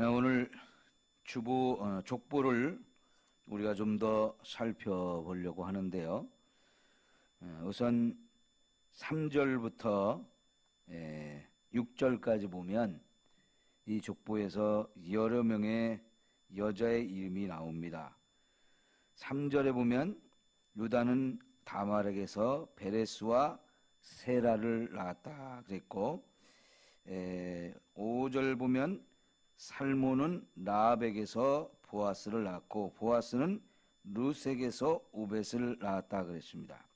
오늘 족보를 우리가 좀 더 살펴보려고 하는데요. 우선 3절부터 6절까지 보면 이 족보에서 여러 명의 여자의 이름이 나옵니다. 3절에 보면 유다는 다말에게서 베레스와 세라를 낳았다 그랬고, 5절 보면 살몬은 라합에게서 보아스를 낳았고, 보아스는 룻에게서 오벳을 낳았다 그랬습니다.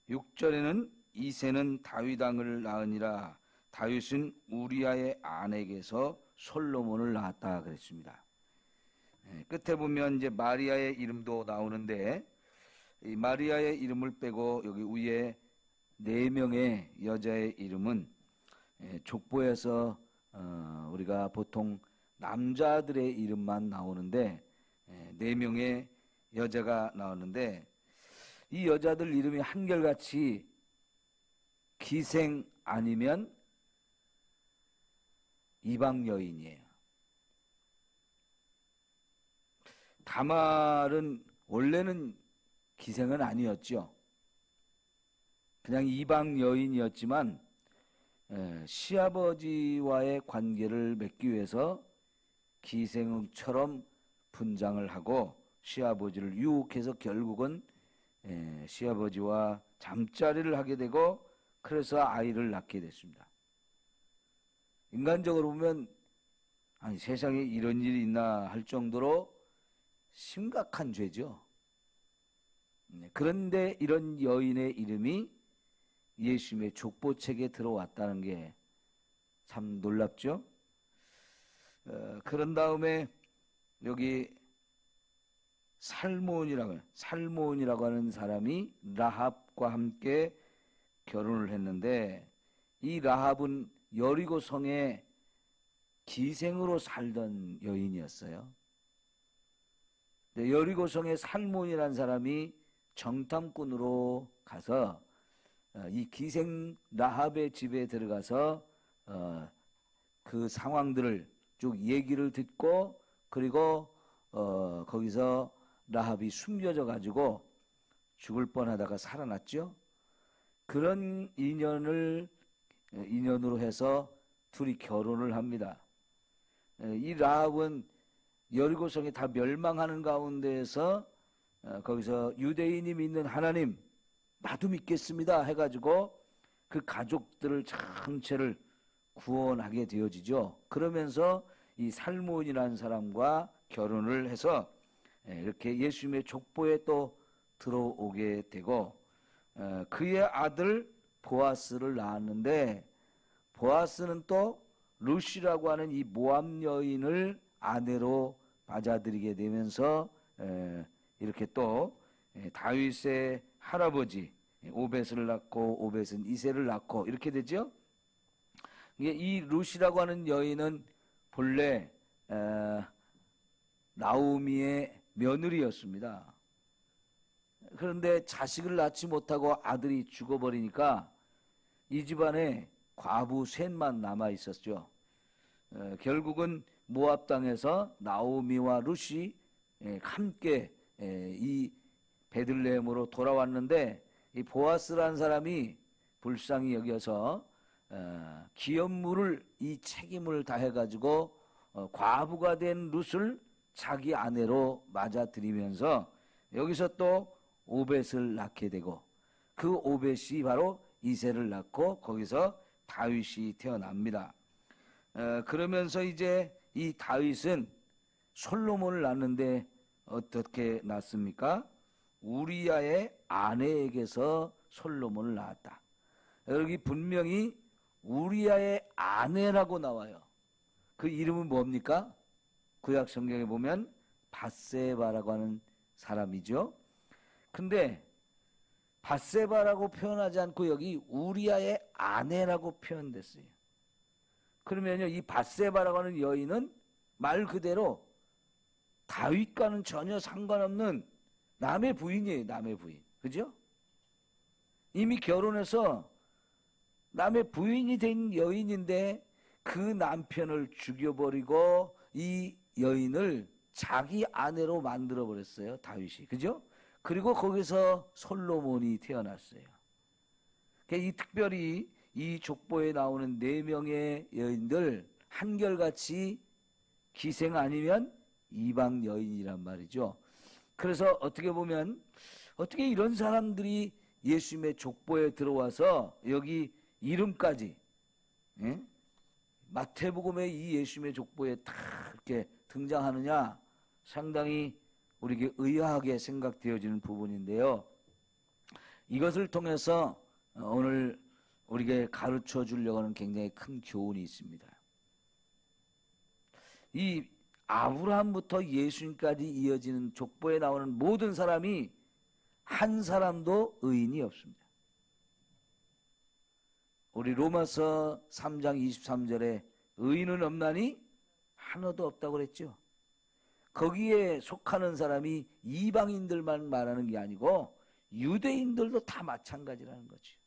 6절에는 이새는 다윗 왕을 낳으니라, 다윗은 우리아의 아내에게서 솔로몬을 낳았다 그랬습니다. 끝에 보면 이제 마리아의 이름도 나오는데, 이 마리아의 이름을 빼고 여기 위에 4명의 여자의 이름은 족보에서 우리가 보통 남자들의 이름만 나오는데 4명의 여자가 나오는데, 이 여자들 이름이 한결같이 기생 아니면 이방 여인이에요. 다말은 원래는 기생은 아니었죠. 그냥 이방 여인이었지만 시아버지와의 관계를 맺기 위해서 기생처럼 분장을 하고 시아버지를 유혹해서 결국은 시아버지와 잠자리를 하게 되고, 그래서 아이를 낳게 됐습니다. 인간적으로 보면 아니 세상에 이런 일이 있나 할 정도로 심각한 죄죠. 그런데 이런 여인의 이름이 예수님의 족보책에 들어왔다는 게 참 놀랍죠. 그런 다음에 여기 살몬이라고 하는 사람이 라합과 함께 결혼을 했는데, 이 라합은 여리고 성에 기생으로 살던 여인이었어요. 여리고 성에 살몬이라는 사람이 정탐꾼으로 가서 이 기생 라합의 집에 들어가서 그 상황들을 쭉 얘기를 듣고, 그리고 거기서 라합이 숨겨져 가지고 죽을 뻔하다가 살아났죠. 그런 인연으로 해서 둘이 결혼을 합니다. 이 라합은 여리고성이 다 멸망하는 가운데에서 거기서 유대인이 믿는 하나님 나도 믿겠습니다 해가지고 그 가족들을 전체를 구원하게 되어지죠. 그러면서 이 살몬이라는 사람과 결혼을 해서 이렇게 예수님의 족보에 또 들어오게 되고, 그의 아들 보아스를 낳았는데, 보아스는 또 룻이라고 하는 이 모압 여인을 아내로 맞아들이게 되면서 이렇게 또 다윗의 할아버지 오벳을 낳고, 오벳은 이새를 낳고 이렇게 되죠. 이 룻이라고 하는 여인은 본래 나오미의 며느리였습니다. 그런데 자식을 낳지 못하고 아들이 죽어버리니까 이 집안에 과부 셋만 남아 있었죠. 결국은 모압 땅에서 나오미와 룻이 함께 이 베들레헴으로 돌아왔는데, 이 보아스라는 사람이 불쌍히 여겨서 기업물을 이 책임을 다해가지고 과부가 된 룻을 자기 아내로 맞아들이면서 여기서 또 오벳을 낳게 되고, 그 오벳이 바로 이새를 낳고 거기서 다윗이 태어납니다. 그러면서 이제 이 다윗은 솔로몬을 낳는데 어떻게 낳습니까? 우리아의 아내에게서 솔로몬을 낳았다. 여기 분명히 우리아의 아내라고 나와요. 그 이름은 뭡니까? 구약 성경에 보면 밧세바라고 하는 사람이죠. 근데 밧세바라고 표현하지 않고 여기 우리아의 아내라고 표현됐어요. 그러면요, 이 밧세바라고 하는 여인은 말 그대로 다윗과는 전혀 상관없는 남의 부인이에요. 남의 부인. 그죠? 이미 결혼해서 남의 부인이 된 여인인데 그 남편을 죽여버리고 이 여인을 자기 아내로 만들어 버렸어요, 다윗이. 그죠? 그리고 거기서 솔로몬이 태어났어요. 이 특별히 이 족보에 나오는 4명의 여인들 한결같이 기생 아니면 이방 여인이란 말이죠. 그래서 어떻게 보면 어떻게 이런 사람들이 예수님의 족보에 들어와서 여기 이름까지, 예? 마태복음의 이 예수님의 족보에 다 이렇게 등장하느냐, 상당히 우리에게 의아하게 생각되어지는 부분인데요. 이것을 통해서 오늘 우리에게 가르쳐 주려고 하는 굉장히 큰 교훈이 있습니다. 이 아브라함부터 예수님까지 이어지는 족보에 나오는 모든 사람이 한 사람도 의인이 없습니다. 우리 로마서 3장 23절에 의인은 없나니 하나도 없다고 그랬죠. 거기에 속하는 사람이 이방인들만 말하는 게 아니고 유대인들도 다 마찬가지라는 거죠.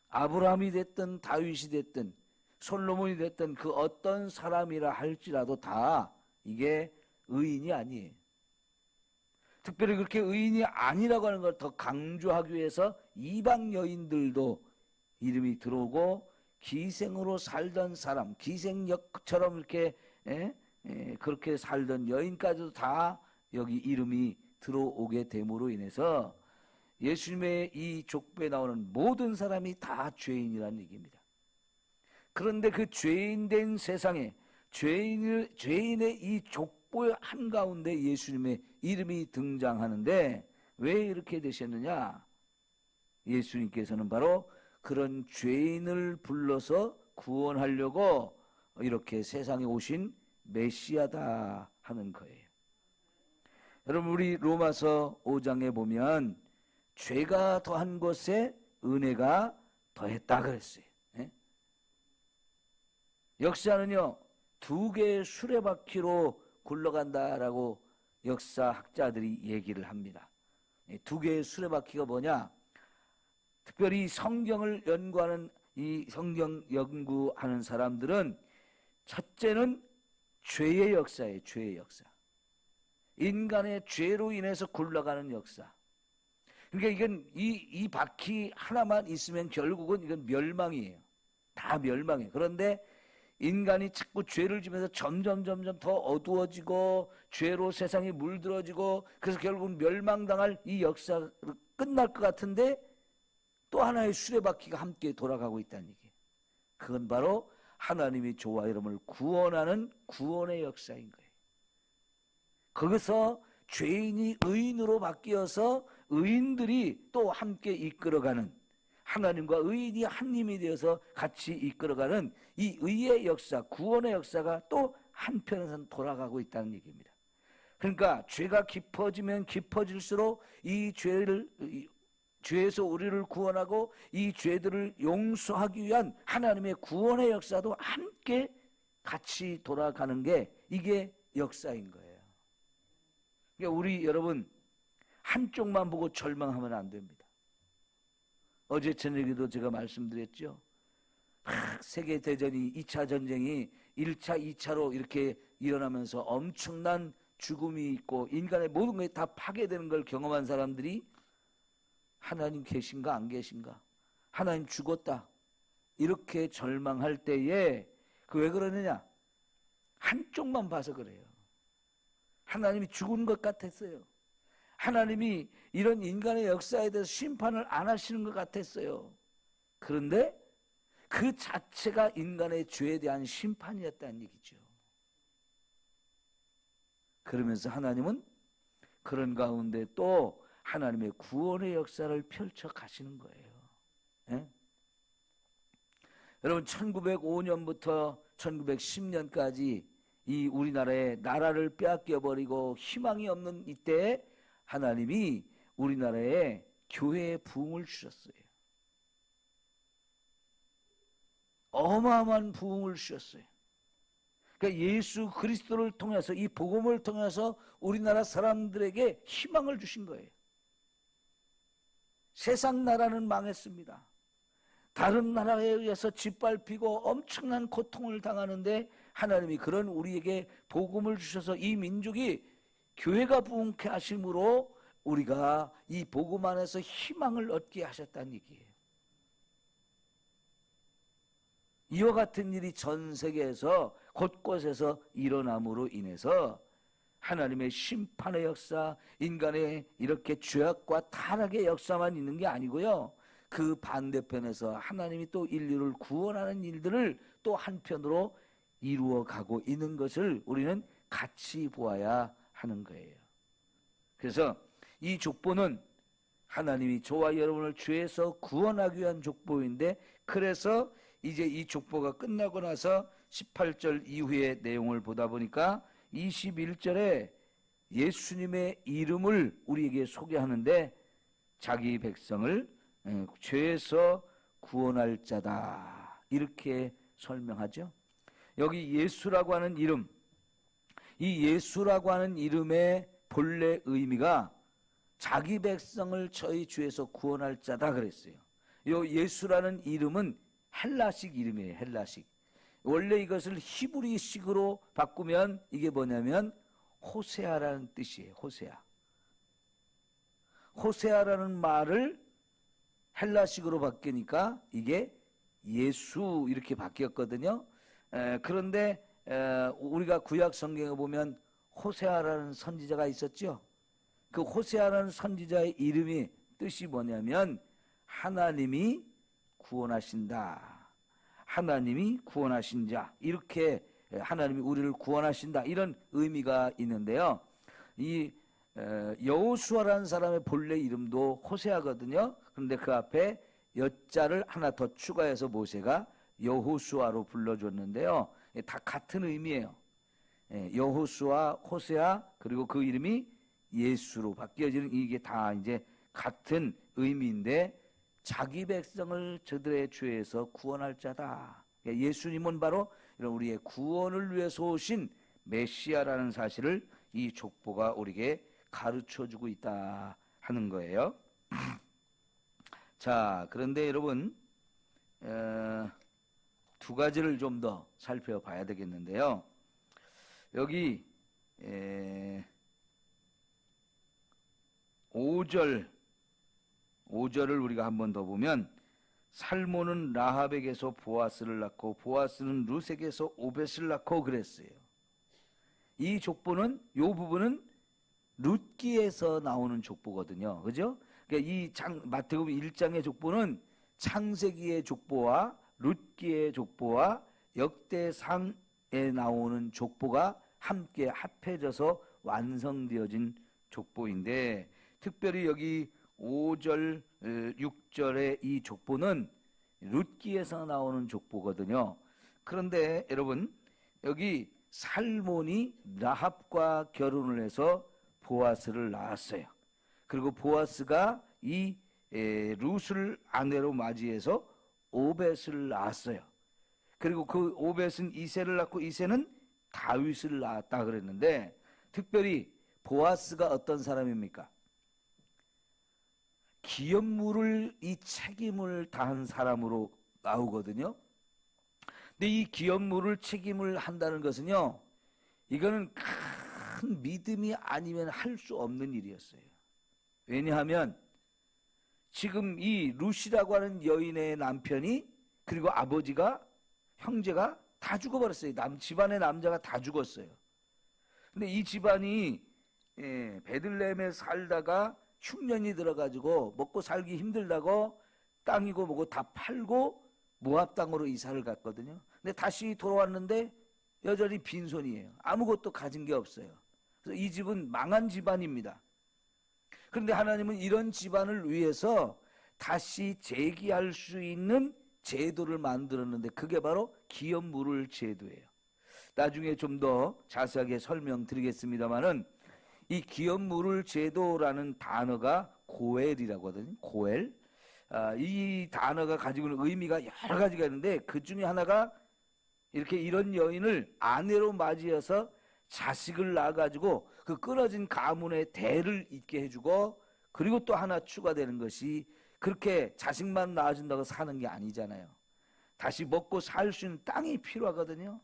아브라함이 됐든 다윗이 됐든 솔로몬이 됐든 그 어떤 사람이라 할지라도 다 이게 의인이 아니에요. 특별히 그렇게 의인이 아니라고 하는 걸 더 강조하기 위해서 이방 여인들도 이름이 들어오고 기생으로 살던 사람, 기생역처럼 이렇게 그렇게 살던 여인까지도 다 여기 이름이 들어오게 됨으로 인해서 예수님의 이 족보에 나오는 모든 사람이 다 죄인이라는 얘기입니다. 그런데 그 죄인된 세상에 죄인의 이 족보 한가운데 예수님의 이름이 등장하는데 왜 이렇게 되셨느냐? 예수님께서는 바로 그런 죄인을 불러서 구원하려고 이렇게 세상에 오신 메시아다 하는 거예요. 여러분, 우리 로마서 5장에 보면 죄가 더한 것에 은혜가 더했다 그랬어요. 네? 역사는요 2개의 수레바퀴로 굴러간다라고 역사학자들이 얘기를 합니다. 2개의 수레바퀴가 뭐냐? 특별히 성경을 연구하는 이 성경 연구하는 사람들은 첫째는 죄의 역사예요. 죄의 역사. 인간의 죄로 인해서 굴러가는 역사. 그러니까 이건 이 바퀴 하나만 있으면 결국은 이건 멸망이에요. 다 멸망이에요. 그런데 인간이 자꾸 죄를 지면서 점점 더 어두워지고 죄로 세상이 물들어지고 그래서 결국은 멸망당할 이 역사가 끝날 것 같은데 또 하나의 수레바퀴가 함께 돌아가고 있다는 얘기예요. 그건 바로 하나님이 저와 여러분을 구원하는 구원의 역사인 거예요. 거기서 죄인이 의인으로 바뀌어서 의인들이 또 함께 이끌어가는, 하나님과 의인이 한 힘이 되어서 같이 이끌어가는 이 의의 역사, 구원의 역사가 또 한편에서는 돌아가고 있다는 얘기입니다. 그러니까 죄가 깊어지면 깊어질수록 이 죄에서 우리를 구원하고 이 죄들을 용서하기 위한 하나님의 구원의 역사도 함께 같이 돌아가는 게 이게 역사인 거예요. 그러니까 우리 여러분 한쪽만 보고 절망하면 안 됩니다. 어제 저녁에도 제가 말씀드렸죠. 세계대전이 2차 전쟁이 1차, 2차로 이렇게 일어나면서 엄청난 죽음이 있고 인간의 모든 것이 다 파괴되는 걸 경험한 사람들이 하나님 계신가 안 계신가? 하나님 죽었다. 이렇게 절망할 때에 그 왜 그러느냐? 한쪽만 봐서 그래요. 하나님이 죽은 것 같았어요. 하나님이 이런 인간의 역사에 대해서 심판을 안 하시는 것 같았어요. 그런데 그 자체가 인간의 죄에 대한 심판이었다는 얘기죠. 그러면서 하나님은 그런 가운데 또 하나님의 구원의 역사를 펼쳐 가시는 거예요. 예? 여러분 1905년부터 1910년까지 이 우리나라의 나라를 빼앗겨 버리고 희망이 없는 이때에 하나님이 우리나라에 교회의 부흥을 주셨어요. 어마어마한 부흥을 주셨어요. 그러니까 예수 그리스도를 통해서 이 복음을 통해서 우리나라 사람들에게 희망을 주신 거예요. 세상 나라는 망했습니다. 다른 나라에 의해서 짓밟히고 엄청난 고통을 당하는데 하나님이 그런 우리에게 복음을 주셔서 이 민족이 교회가 부흥케 하심으로 우리가 이 복음 안에서 희망을 얻게 하셨다는 얘기예요. 이와 같은 일이 전 세계에서 곳곳에서 일어남으로 인해서 하나님의 심판의 역사, 인간의 이렇게 죄악과 타락의 역사만 있는 게 아니고요, 그 반대편에서 하나님이 또 인류를 구원하는 일들을 또 한편으로 이루어가고 있는 것을 우리는 같이 보아야 하는 거예요. 그래서 이 족보는 하나님이 저와 여러분을 죄에서 구원하기 위한 족보인데, 그래서 이제 이 족보가 끝나고 나서 18절 이후의 내용을 보다 보니까 21절에 예수님의 이름을 우리에게 소개하는데, 자기 백성을 죄에서 구원할 자다 이렇게 설명하죠. 여기 예수라고 하는 이름, 이 예수라고 하는 이름의 본래 의미가 자기 백성을 저희 죄에서 구원할 자다 그랬어요. 이 예수라는 이름은 헬라식 이름이에요. 헬라식. 원래 이것을 히브리식으로 바꾸면 이게 뭐냐면 호세아라는 뜻이에요. 호세아. 호세아라는 말을 헬라식으로 바뀌니까 이게 예수 이렇게 바뀌었거든요. 그런데 우리가 구약 성경에 보면 호세아라는 선지자가 있었죠. 그 호세아라는 선지자의 이름이 뜻이 뭐냐면 하나님이 구원하신다, 하나님이 구원하신 자, 이렇게 하나님이 우리를 구원하신다 이런 의미가 있는데요. 이 여호수아라는 사람의 본래 이름도 호세아거든요. 그런데 그 앞에 여자를 하나 더 추가해서 모세가 여호수아로 불러줬는데요. 다 같은 의미예요. 여호수아, 호세아, 그리고 그 이름이 예수로 바뀌어지는, 이게 다 이제 같은 의미인데, 자기 백성을 저들의 죄에서 구원할 자다. 예수님은 바로 이런 우리의 구원을 위해서 오신 메시아라는 사실을 이 족보가 우리에게 가르쳐주고 있다 하는 거예요. 자, 그런데 여러분 두 가지를 좀 더 살펴봐야 되겠는데요. 여기 5절을 우리가 한 번 더 보면, 살몬은 라합에게서 보아스를 낳고 보아스는 룻에게서 오벳을 낳고 그랬어요. 이 족보는, 이 부분은 룻기에서 나오는 족보거든요. 그죠? 그러니까 이 마태복음 1장의 족보는 창세기의 족보와 룻기의 족보와 역대상에 나오는 족보가 함께 합해져서 완성되어진 족보인데, 특별히 여기 5절, 6절의 이 족보는 룻기에서 나오는 족보거든요. 그런데 여러분, 여기 살몬이 라합과 결혼을 해서 보아스를 낳았어요. 그리고 보아스가 이 룻을 아내로 맞이해서 오벳을 낳았어요. 그리고 그 오벳은 이새를 낳고 이새는 다윗을 낳았다 그랬는데, 특별히 보아스가 어떤 사람입니까? 기업물을, 이 책임을 다한 사람으로 나오거든요. 근데 이 기업물을 책임을 한다는 것은요, 이거는 큰 믿음이 아니면 할 수 없는 일이었어요. 왜냐하면 지금 이 룻이라고 하는 여인의 남편이, 그리고 아버지가, 형제가 다 죽어버렸어요. 집안의 남자가 다 죽었어요. 근데 이 집안이 베들레헴에 살다가 흉년이 들어가지고 먹고 살기 힘들다고 땅이고 뭐고 다 팔고 모압 땅으로 이사를 갔거든요. 근데 다시 돌아왔는데 여전히 빈손이에요. 아무것도 가진 게 없어요. 그래서 이 집은 망한 집안입니다. 그런데 하나님은 이런 집안을 위해서 다시 재기할 수 있는 제도를 만들었는데, 그게 바로 기업물을 제도예요. 나중에 좀 더 자세하게 설명드리겠습니다만은, 이 기업물을 제도라는 단어가 고엘이라고 하거든요. 고엘. 이 단어가 가지고 있는 의미가 여러 가지가 있는데, 그 중에 하나가 이렇게 이런 여인을 아내로 맞이해서 자식을 낳아가지고 그 끊어진 가문의 대를 잇게 해주고, 그리고 또 하나 추가되는 것이 그렇게 자식만 낳아준다고 사는 게 아니잖아요. 다시 먹고 살 수 있는 땅이 필요하거든요.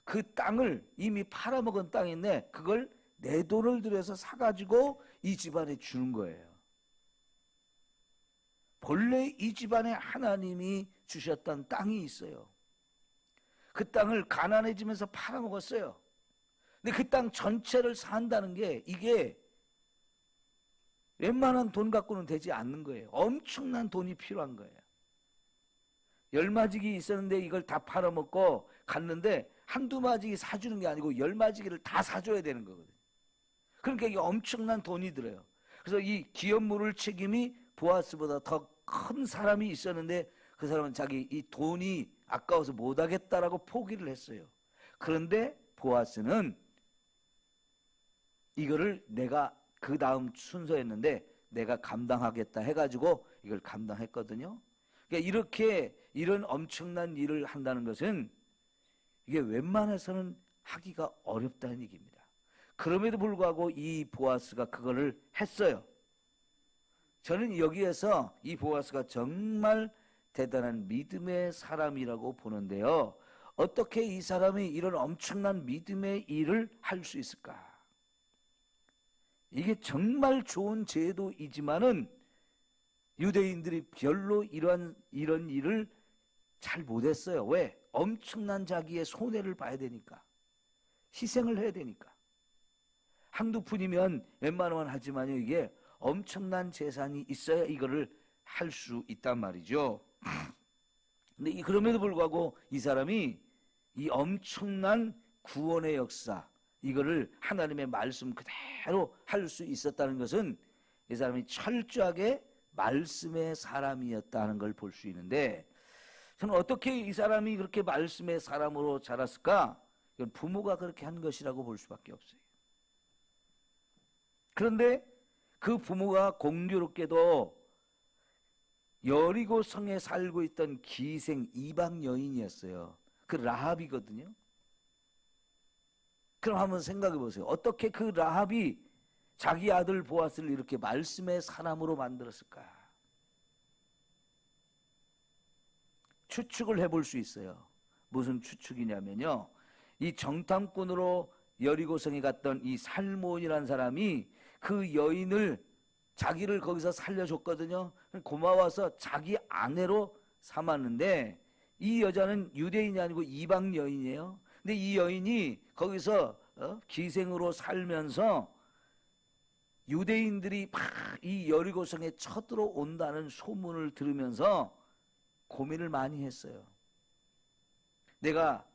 그 땅을 이미 팔아먹은 땅인데 그걸 내 돈을 들여서 사가지고 이 집안에 주는 거예요. 본래 이 집안에 하나님이 주셨던 땅이 있어요. 그 땅을 가난해지면서 팔아먹었어요. 근데 그 땅 전체를 산다는 게 이게 웬만한 돈 갖고는 되지 않는 거예요. 엄청난 돈이 필요한 거예요. 열마지기 있었는데 이걸 다 팔아먹고 갔는데 한두 마지기 사주는 게 아니고 열마지기를 다 사줘야 되는 거거든요. 그러니까 이게 엄청난 돈이 들어요. 그래서 이 기업 물을 책임이 보아스보다 더 큰 사람이 있었는데 그 사람은 자기 이 돈이 아까워서 못하겠다라고 포기를 했어요. 그런데 보아스는 이거를 내가 그 다음 순서였는데 내가 감당하겠다 해가지고 이걸 감당했거든요. 그러니까 이렇게 이런 엄청난 일을 한다는 것은 이게 웬만해서는 하기가 어렵다는 얘기입니다. 그럼에도 불구하고 이 보아스가 그거를 했어요. 저는 여기에서 이 보아스가 정말 대단한 믿음의 사람이라고 보는데요. 어떻게 이 사람이 이런 엄청난 믿음의 일을 할 수 있을까? 이게 정말 좋은 제도이지만은 유대인들이 별로 이런 일을 잘 못했어요. 왜? 엄청난 자기의 손해를 봐야 되니까. 희생을 해야 되니까. 한두 푼이면 웬만하면 하지만요. 이게 엄청난 재산이 있어야 이거를 할 수 있단 말이죠. 근데 그럼에도 불구하고 이 사람이 이 엄청난 구원의 역사, 이거를 하나님의 말씀 그대로 할 수 있었다는 것은 이 사람이 철저하게 말씀의 사람이었다는 걸 볼 수 있는데, 저는 어떻게 이 사람이 그렇게 말씀의 사람으로 자랐을까? 이건 부모가 그렇게 한 것이라고 볼 수밖에 없어요. 그런데 그 부모가 공교롭게도 여리고 성에 살고 있던 기생 이방 여인이었어요. 그 라합이거든요. 그럼 한번 생각해 보세요. 어떻게 그 라합이 자기 아들 보아스를 이렇게 말씀의 사람으로 만들었을까? 추측을 해볼 수 있어요. 무슨 추측이냐면요. 이 정탐꾼으로 여리고성에 갔던 이 살몬이라는 사람이 그 여인을 자기를 거기서 살려줬거든요. 고마워서 자기 아내로 삼았는데 이 여자는 유대인이 아니고 이방 여인이에요. 근데 이 여인이 거기서 기생으로 살면서 유대인들이 막 이 여리고성에 쳐들어온다는 소문을 들으면서 고민을 많이 했어요. 내가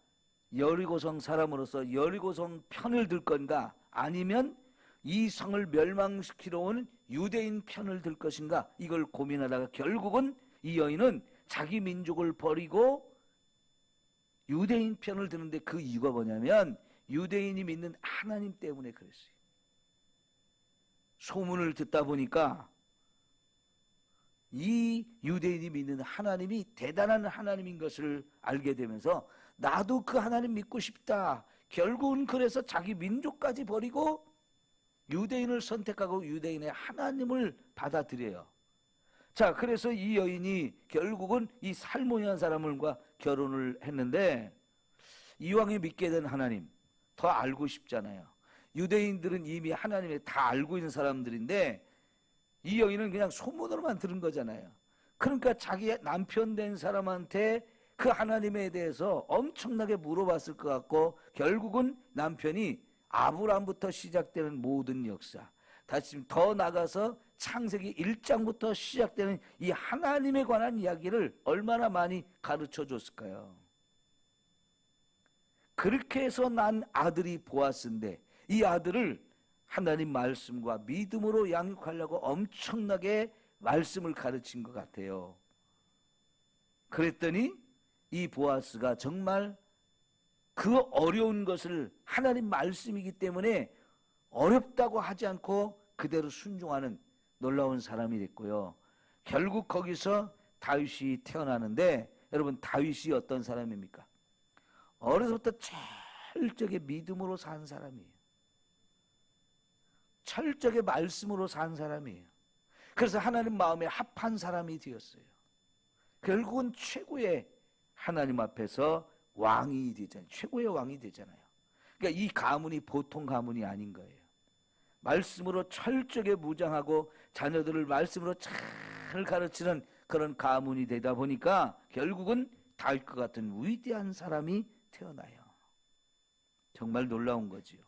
여리고성 사람으로서 여리고성 편을 들 건가, 아니면 이 성을 멸망시키러 온 유대인 편을 들 것인가, 이걸 고민하다가 결국은 이 여인은 자기 민족을 버리고 유대인 편을 드는데, 그 이유가 뭐냐면 유대인이 믿는 하나님 때문에 그랬어요. 소문을 듣다 보니까 이 유대인이 믿는 하나님이 대단한 하나님인 것을 알게 되면서 나도 그 하나님 믿고 싶다. 결국은 그래서 자기 민족까지 버리고 유대인을 선택하고 유대인의 하나님을 받아들여요. 자, 그래서 이 여인이 결국은 이 살몬이라는 사람과 결혼을 했는데, 이왕에 믿게 된 하나님 더 알고 싶잖아요. 유대인들은 이미 하나님을 다 알고 있는 사람들인데 이 여인은 그냥 소문으로만 들은 거잖아요. 그러니까 자기 남편 된 사람한테 그 하나님에 대해서 엄청나게 물어봤을 것 같고, 결국은 남편이 아브라함부터 시작되는 모든 역사, 다시 더 나가서 창세기 1장부터 시작되는 이 하나님에 관한 이야기를 얼마나 많이 가르쳐 줬을까요? 그렇게 해서 난 아들이 보았은데, 이 아들을 하나님 말씀과 믿음으로 양육하려고 엄청나게 말씀을 가르친 것 같아요. 그랬더니 이 보아스가 정말 그 어려운 것을, 하나님 말씀이기 때문에 어렵다고 하지 않고 그대로 순종하는 놀라운 사람이 됐고요. 결국 거기서 다윗이 태어나는데, 여러분 다윗이 어떤 사람입니까? 어려서부터 철저하게 믿음으로 산 사람이에요. 철저하게 말씀으로 산 사람이에요. 그래서 하나님 마음에 합한 사람이 되었어요. 결국은 최고의 하나님 앞에서 왕이 되잖아요. 최고의 왕이 되잖아요. 그러니까 이 가문이 보통 가문이 아닌 거예요. 말씀으로 철저하게 무장하고 자녀들을 말씀으로 잘 가르치는 그런 가문이 되다 보니까 결국은 다윗과 같은 위대한 사람이 태어나요. 정말 놀라운 거지요.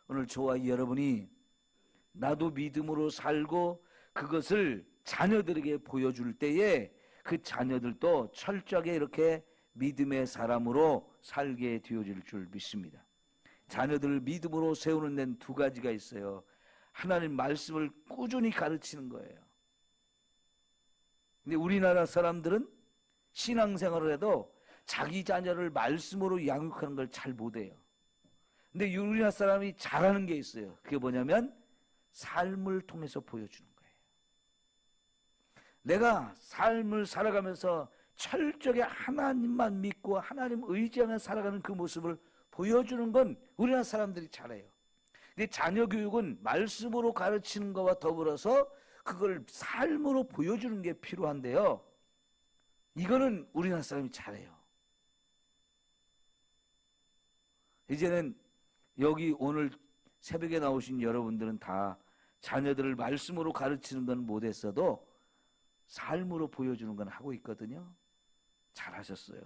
오늘 저와 여러분이 나도 믿음으로 살고 그것을 자녀들에게 보여줄 때에 그 자녀들도 철저하게 이렇게 믿음의 사람으로 살게 되어질 줄 믿습니다. 자녀들을 믿음으로 세우는 데는 두 가지가 있어요. 하나님 말씀을 꾸준히 가르치는 거예요. 근데 우리나라 사람들은 신앙생활을 해도 자기 자녀를 말씀으로 양육하는 걸 잘 못해요. 근데 우리나라 사람이 잘하는 게 있어요. 그게 뭐냐면 삶을 통해서 보여주는 거예요. 내가 삶을 살아가면서 철저하게 하나님만 믿고 하나님 의지하며 살아가는 그 모습을 보여주는 건 우리나라 사람들이 잘해요. 근데 자녀 교육은 말씀으로 가르치는 것과 더불어서 그걸 삶으로 보여주는 게 필요한데요. 이거는 우리나라 사람이 잘해요. 이제는 여기 오늘 새벽에 나오신 여러분들은 다 자녀들을 말씀으로 가르치는 건 못했어도 삶으로 보여주는 건 하고 있거든요. 잘하셨어요.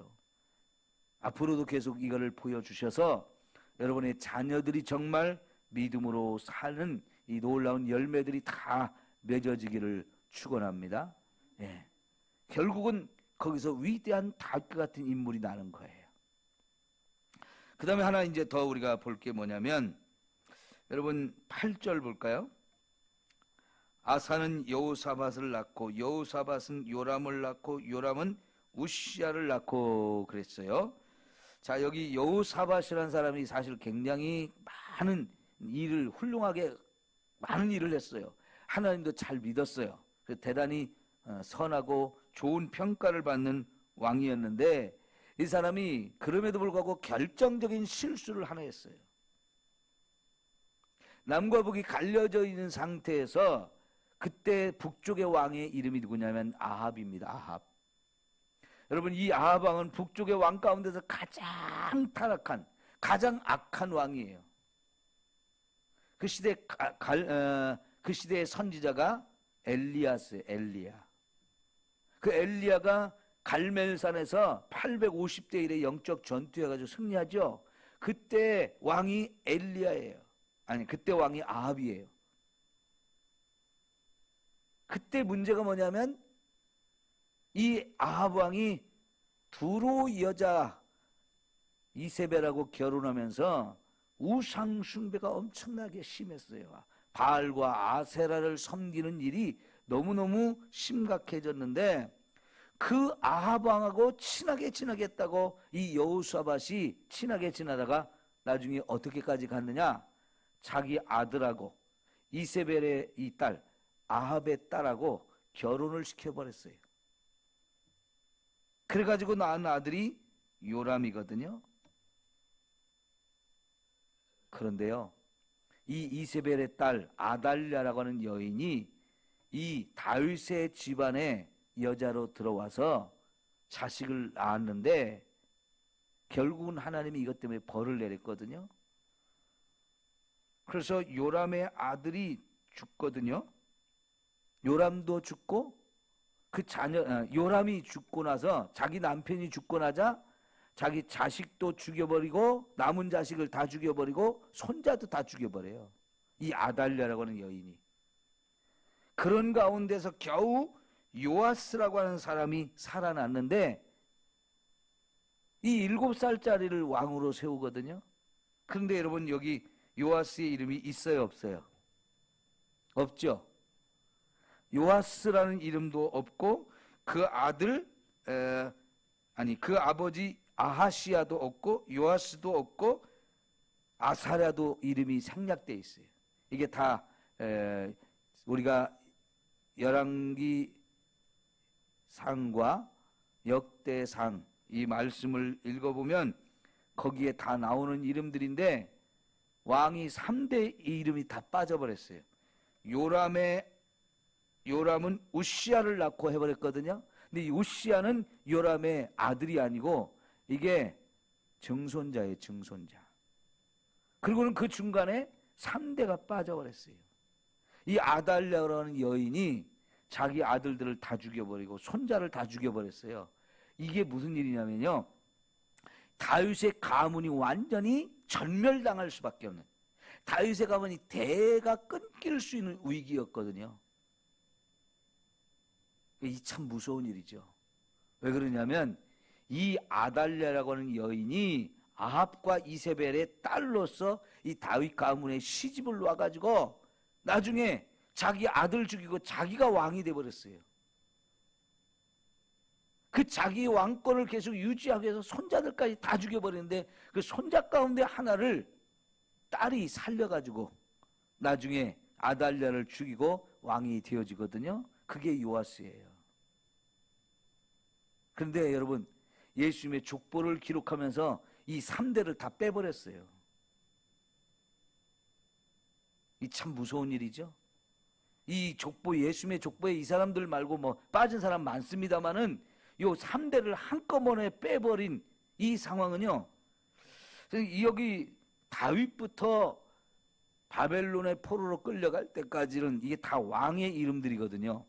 앞으로도 계속 이거를 보여주셔서 여러분의 자녀들이 정말 믿음으로 사는 이 놀라운 열매들이 다 맺어지기를 축원합니다. 예. 결국은 거기서 위대한 다윗 같은 인물이 나는 거예요. 그 다음에 하나 이제 더 우리가 볼 게 뭐냐면 여러분 8절 볼까요? 아사는 여호사밧을 낳고 여호사밧은 요람을 낳고 요람은 우시야를 낳고 그랬어요. 자, 여기 여호사밧이라는 사람이 사실 굉장히 많은 일을 훌륭하게 많은 일을 했어요. 하나님도 잘 믿었어요. 대단히 선하고 좋은 평가를 받는 왕이었는데 이 사람이 그럼에도 불구하고 결정적인 실수를 하나 했어요. 남과 북이 갈려져 있는 상태에서 그때 북쪽의 왕의 이름이 누구냐면 아합입니다. 아합. 여러분, 이 아합 왕은 북쪽의 왕 가운데서 가장 타락한, 가장 악한 왕이에요. 그 시대의 선지자가 엘리야스예요. 엘리야. 그 엘리야가 갈멜산에서 850대 1의 영적 전투해가지고 승리하죠. 그때 왕이 엘리야예요. 아니, 그때 왕이 아합이에요. 그때 문제가 뭐냐면 이 아합 왕이 두로 여자 이세벨하고 결혼하면서 우상 숭배가 엄청나게 심했어요. 바알과 아세라를 섬기는 일이 너무너무 심각해졌는데 그 아합 왕하고 친하게 지내겠다고 이 여호사밧이 친하게 지내다가 나중에 어떻게까지 갔느냐? 자기 아들하고 이세벨의 이 딸 아합의 딸하고 결혼을 시켜버렸어요. 그래가지고 낳은 아들이 요람이거든요. 그런데요, 이 이세벨의 딸 아달랴라고 하는 여인이 이 다윗의 집안에 여자로 들어와서 자식을 낳았는데 결국은 하나님이 이것 때문에 벌을 내렸거든요. 그래서 요람의 아들이 죽거든요. 요람도 죽고 요람이 죽고 나서 자기 남편이 죽고 나자 자기 자식도 죽여버리고 남은 자식을 다 죽여버리고 손자도 다 죽여버려요. 이 아달랴라고 하는 여인이. 그런 가운데서 겨우 요아스라고 하는 사람이 살아났는데 이 7살짜리를 왕으로 세우거든요. 그런데 여러분 여기 요아스의 이름이 있어요, 없어요? 없죠. 요아스라는 이름도 없고 그 아들 그 아버지 아하시야도 없고 요아스도 없고 아사랴도 이름이 생략되어 있어요. 이게 다 우리가 열왕기 상과 역대상 이 말씀을 읽어보면 거기에 다 나오는 이름들인데 왕이 3대 이름이 다 빠져버렸어요. 요람의 요람은 우시야를 낳고 해버렸거든요. 근데 이 우시야는 요람의 아들이 아니고 이게 증손자예요, 증손자. 그리고는 그 중간에 3대가 빠져버렸어요. 이 아달랴라는 여인이 자기 아들들을 다 죽여버리고 손자를 다 죽여버렸어요. 이게 무슨 일이냐면요, 다윗의 가문이 완전히 전멸당할 수밖에 없는, 다윗의 가문이 대가 끊길 수 있는 위기였거든요. 이 참 무서운 일이죠. 왜 그러냐면 이 아달랴라고 하는 여인이 아합과 이세벨의 딸로서 이 다윗 가문에 시집을 와가지고 나중에 자기 아들 죽이고 자기가 왕이 돼버렸어요. 그 자기 왕권을 계속 유지하기 위해서 손자들까지 다 죽여버리는데 그 손자 가운데 하나를 딸이 살려가지고 나중에 아달랴를 죽이고 왕이 되어지거든요. 그게 요아스예요. 그런데 여러분, 예수님의 족보를 기록하면서 이 3대를 다 빼버렸어요. 이 참 무서운 일이죠. 이 족보, 예수님의 족보에 이 사람들 말고 뭐 빠진 사람 많습니다만은 요 3대를 한꺼번에 빼버린 이 상황은요, 여기 다윗부터 바벨론의 포로로 끌려갈 때까지는 이게 다 왕의 이름들이거든요.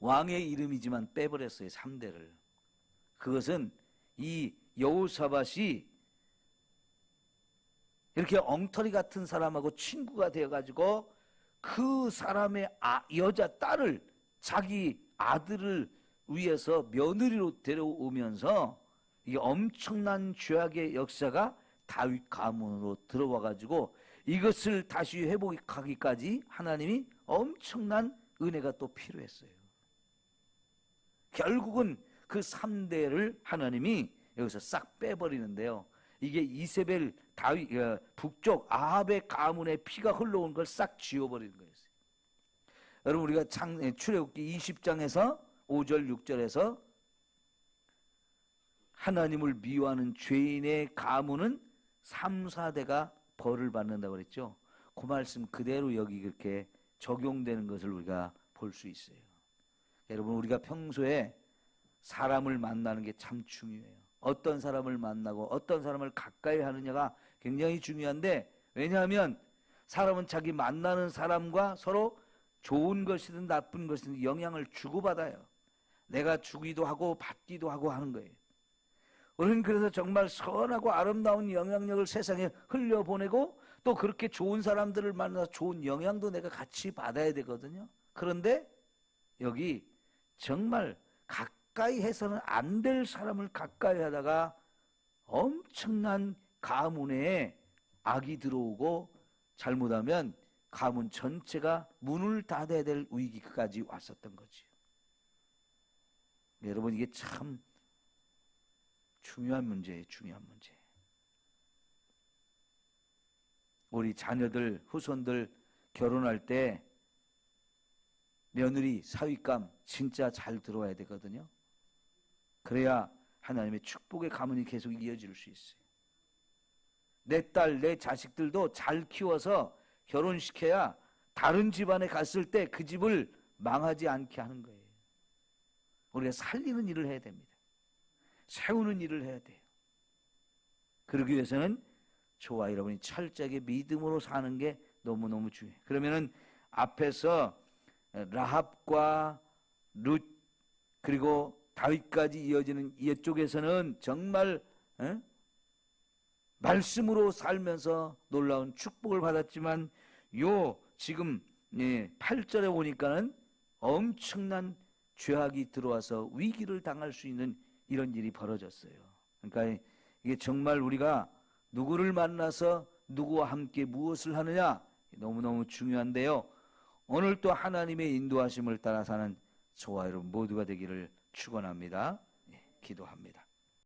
왕의 이름이지만 빼버렸어요, 3대를. 그것은 이 여호사밧이 이렇게 엉터리 같은 사람하고 친구가 되어가지고 그 사람의 여자 딸을, 자기 아들을 위해서 며느리로 데려오면서 이 엄청난 죄악의 역사가 다윗 가문으로 들어와가지고 이것을 다시 회복하기까지 하나님이 엄청난 은혜가 또 필요했어요. 결국은 그 3대를 하나님이 여기서 싹 빼버리는데요. 이게 이세벨 다윗 북쪽 아합의 가문의 피가 흘러온 걸 싹 지워버리는 거였어요. 여러분, 우리가 출애굽기 20장에서 5절 6절에서 하나님을 미워하는 죄인의 가문은 3, 4대가 벌을 받는다고 그랬죠. 그 말씀 그대로 여기 그렇게 적용되는 것을 우리가 볼 수 있어요. 여러분, 우리가 평소에 사람을 만나는 게 참 중요해요. 어떤 사람을 만나고 어떤 사람을 가까이 하느냐가 굉장히 중요한데, 왜냐하면 사람은 자기 만나는 사람과 서로 좋은 것이든 나쁜 것이든 영향을 주고받아요. 내가 주기도 하고 받기도 하고 하는 거예요. 우리는 그래서 정말 선하고 아름다운 영향력을 세상에 흘려보내고 또 그렇게 좋은 사람들을 만나서 좋은 영향도 내가 같이 받아야 되거든요. 그런데 여기 정말 가까이 해서는 안 될 사람을 가까이 하다가 엄청난 가문에 악이 들어오고 잘못하면 가문 전체가 문을 닫아야 될 위기까지 왔었던 거죠. 여러분, 이게 참 중요한 문제예요. 중요한 문제. 우리 자녀들, 후손들 결혼할 때 며느리, 사윗감 진짜 잘 들어와야 되거든요. 그래야 하나님의 축복의 가문이 계속 이어질 수 있어요. 내 딸, 내 자식들도 잘 키워서 결혼시켜야 다른 집안에 갔을 때 그 집을 망하지 않게 하는 거예요. 우리가 살리는 일을 해야 됩니다. 세우는 일을 해야 돼요. 그러기 위해서는 저와 여러분이 철저하게 믿음으로 사는 게 너무너무 중요해요. 그러면은 앞에서 라합과 룻 그리고 다윗까지 이어지는 이쪽에서는 정말 말씀으로 살면서 놀라운 축복을 받았지만 요 지금 8절에 오니까는 엄청난 죄악이 들어와서 위기를 당할 수 있는 이런 일이 벌어졌어요. 그러니까 이게 정말 우리가 누구를 만나서 누구와 함께 무엇을 하느냐 너무너무 중요한데요. 오늘 또 하나님의 인도하심을 따라 사는 저와 여러분 모두가 되기를 축원합니다. 기도합니다.